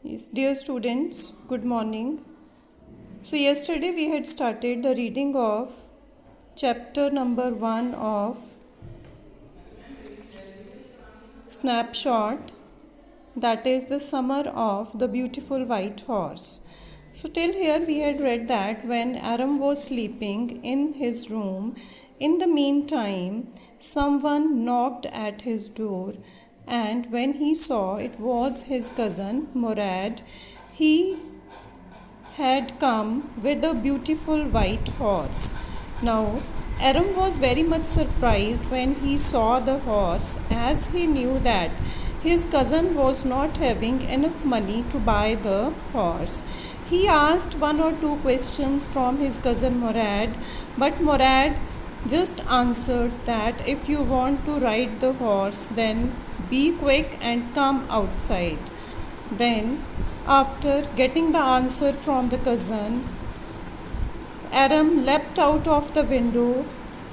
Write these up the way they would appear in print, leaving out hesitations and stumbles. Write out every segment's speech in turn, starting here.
Yes, dear students, good morning. So, yesterday we had started the reading of chapter number 1 of Snapshot, that is the summer of the beautiful white horse. So, till here we had read that when Aram was sleeping in his room, in the meantime, someone knocked at his door, and when he saw it was his cousin Murad, he had come with a beautiful white horse. Now, Aram was very much surprised when he saw the horse, as he knew that his cousin was not having enough money to buy the horse. He asked one or two questions from his cousin Murad, but Murad just answered that if you want to ride the horse, then be quick and come outside. Then, after getting the answer from the cousin, Aram leapt out of the window.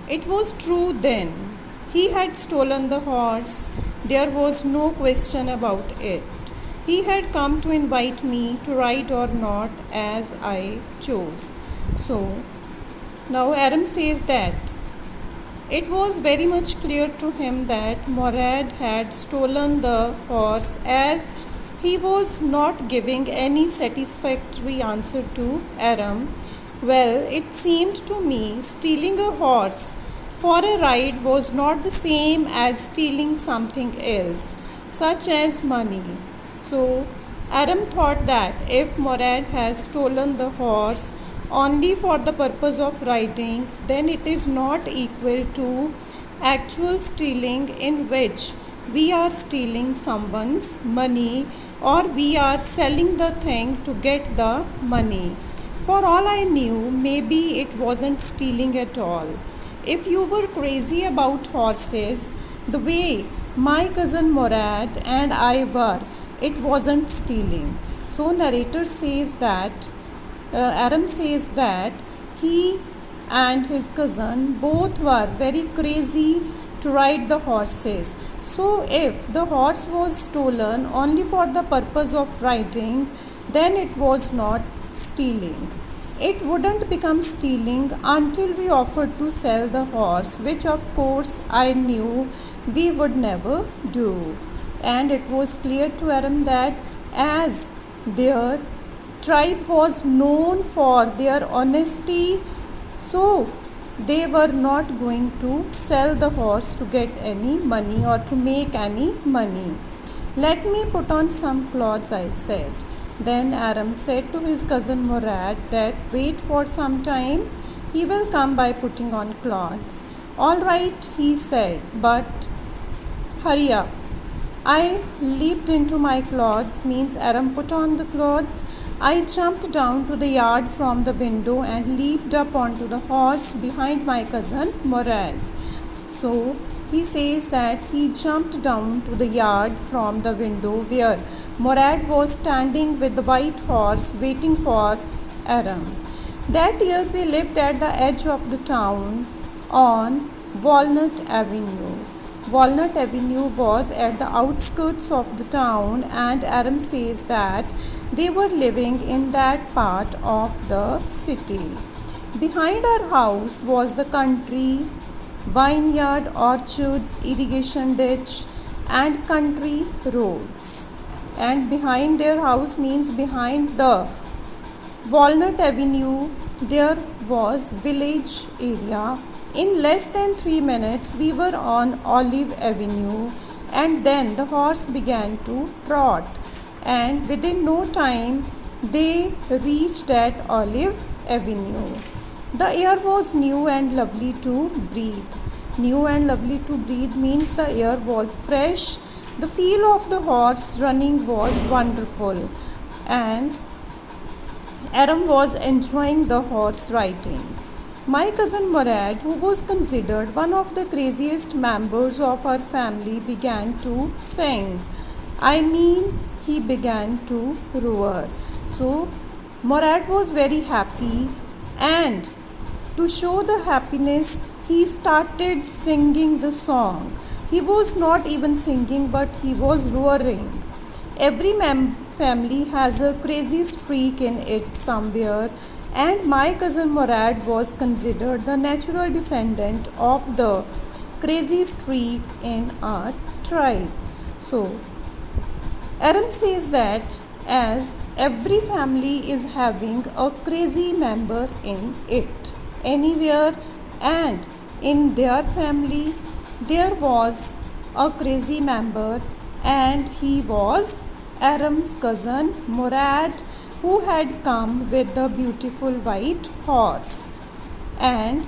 It was true then. He had stolen the horse. There was no question about it. He had come to invite me to ride or not as I chose. So, now Aram says that it was very much clear to him that Murad had stolen the horse, as he was not giving any satisfactory answer to Aram. Well, it seemed to me stealing a horse for a ride was not the same as stealing something else, such as money. So, Aram thought that if Murad has stolen the horse only for the purpose of riding, then it is not equal to actual stealing, in which we are stealing someone's money or we are selling the thing to get the money. For all I knew, maybe it wasn't stealing at all. If you were crazy about horses the way my cousin Murad and I were, it wasn't stealing. So narrator says that Aram says that he and his cousin both were very crazy to ride the horses. So, if the horse was stolen only for the purpose of riding, then it was not stealing. It wouldn't become stealing until we offered to sell the horse, which of course I knew we would never do. And it was clear to Aram that as their tribe was known for their honesty, so they were not going to sell the horse to get any money or to make any money. Let me put on some clothes, I said. Then Aram said to his cousin Murad that wait for some time, he will come by putting on clothes. All right, he said, but hurry up. I leaped into my clothes, means Aram put on the clothes. I jumped down to the yard from the window and leaped up onto the horse behind my cousin Murad. So he says that he jumped down to the yard from the window where Murad was standing with the white horse waiting for Aram. That year we lived at the edge of the town on Walnut Avenue. Walnut Avenue was at the outskirts of the town, and Aram says that they were living in that part of the city. Behind our house was the country, vineyard, orchards, irrigation ditch, and country roads. And behind their house means behind the Walnut Avenue, there was village area. In less than 3 minutes, we were on Olive Avenue, and then the horse began to trot, and within no time, they reached at Olive Avenue. The air was new and lovely to breathe. New and lovely to breathe means the air was fresh. The feel of the horse running was wonderful, and Aram was enjoying the horse riding. My cousin Murad, who was considered one of the craziest members of our family, began to sing. He began to roar. So, Murad was very happy, and to show the happiness, he started singing the song. He was not even singing, but he was roaring. Every family has a crazy streak in it somewhere, and my cousin Murad was considered the natural descendant of the crazy streak in our tribe. So, Aram says that as every family is having a crazy member in it, anywhere, and in their family there was a crazy member, and he was Aram's cousin Murad, who had come with the beautiful white horse. And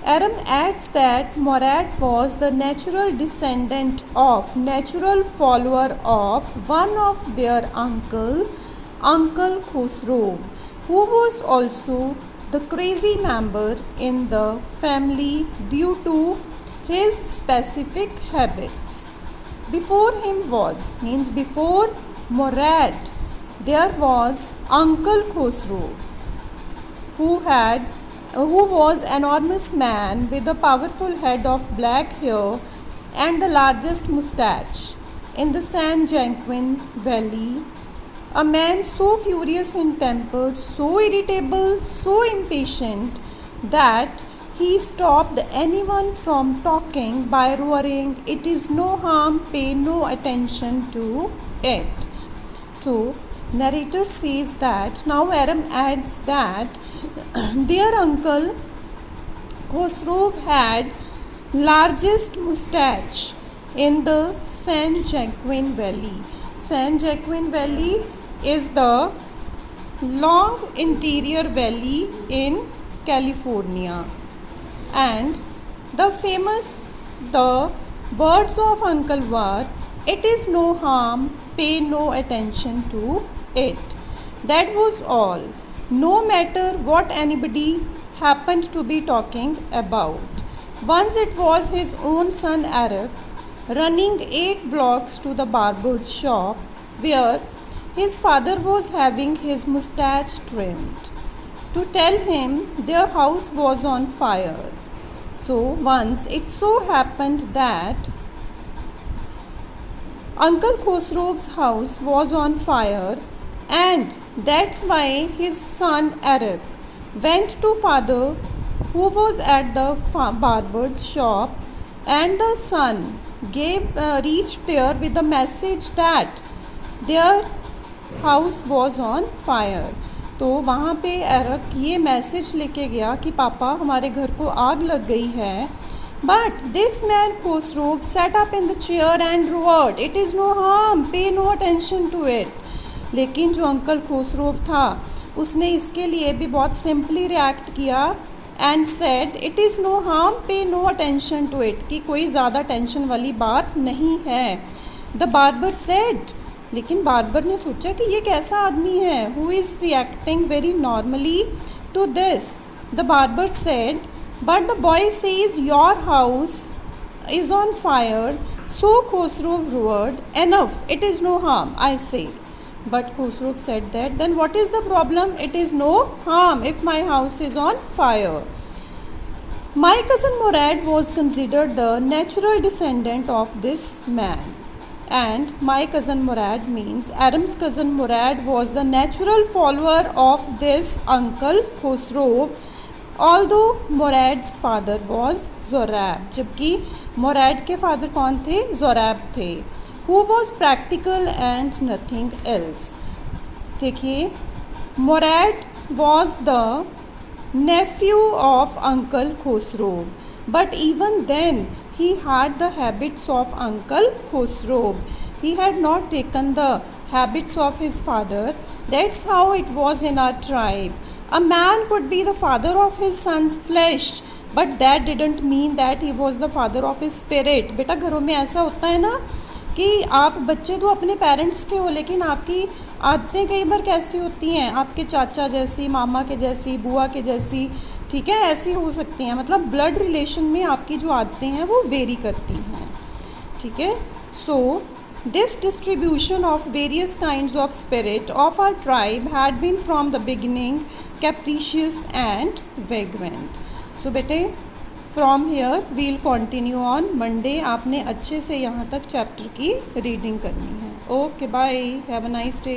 Aram adds that Murad was the natural descendant of, natural follower of one of their Uncle Khosrow, who was also the crazy member in the family due to his specific habits. Before him was, means before Murad, there was Uncle Khosrow, who was an enormous man with a powerful head of black hair and the largest moustache in the San Joaquin Valley. A man so furious in temper, so irritable, so impatient that he stopped anyone from talking by roaring, "It is no harm, pay no attention to it." So, narrator says that now Aram adds that their uncle Khosrow had largest moustache in the San Joaquin Valley. San Joaquin Valley is the long interior valley in California, and the words of uncle were, "It is no harm, pay no attention to it." That was all, no matter what anybody happened to be talking about. Once it was his own son Eric running 8 blocks to the barber's shop where his father was having his moustache trimmed, to tell him their house was on fire. So once it so happened that Uncle Khosrow's house was on fire, and that's why his son Eric went to father, who was at the barber's shop, and the son reached there with the message that their house was on fire. तो वहाँ पे एरक ये message लेके गया कि पापा हमारे घर को आग लग गई है. But this man Khosrow sat up in the chair and roared, "It is no harm, pay no attention to it." लेकिन जो अंकल खोसरोव था उसने इसके लिए भी बहुत सिंपली रिएक्ट किया and said, "it is no harm, pay no attention to it", कि कोई ज़्यादा टेंशन वाली बात नहीं है. द बार्बर सेड, लेकिन बार्बर ने सोचा कि ये कैसा आदमी है who is reacting very normally to this. The barber said, "but the boy says your house is on fire." So Khosrow roared, "Enough, it is no harm, I say." But Khosrow said that, "Then what is the problem? It is no harm if my house is on fire." My cousin Murad was considered the natural descendant of this man. And my cousin Murad means Aram's cousin Murad was the natural follower of this uncle Khosrow, although Murad's father was Zorab. जबकि Murad के father कौन थे? Zorab थे, who was practical and nothing else. देखिए, Murad was the nephew of Uncle Khosrow, but even then he had the habits of Uncle Khosrow. He had not taken the habits of his father. That's how it was in our tribe. A man could be the father of his son's flesh, but that didn't mean that he was the father of his spirit. बेटा घरों में ऐसा होता है ना कि आप बच्चे तो अपने पेरेंट्स के हो, लेकिन आपकी आदतें कई बार कैसी होती हैं, आपके चाचा जैसी, मामा के जैसी, बुआ के जैसी, ठीक है, ऐसी हो सकती हैं. मतलब ब्लड रिलेशन में आपकी जो आदतें हैं वो वेरी करती हैं, ठीक है. सो this distribution of various kinds of spirit of our tribe had been from the beginning capricious and vagrant. So बेटे from here we'll continue on Monday. आपने अच्छे से यहाँ तक चैप्टर की रीडिंग करनी है। Okay bye, have a nice day.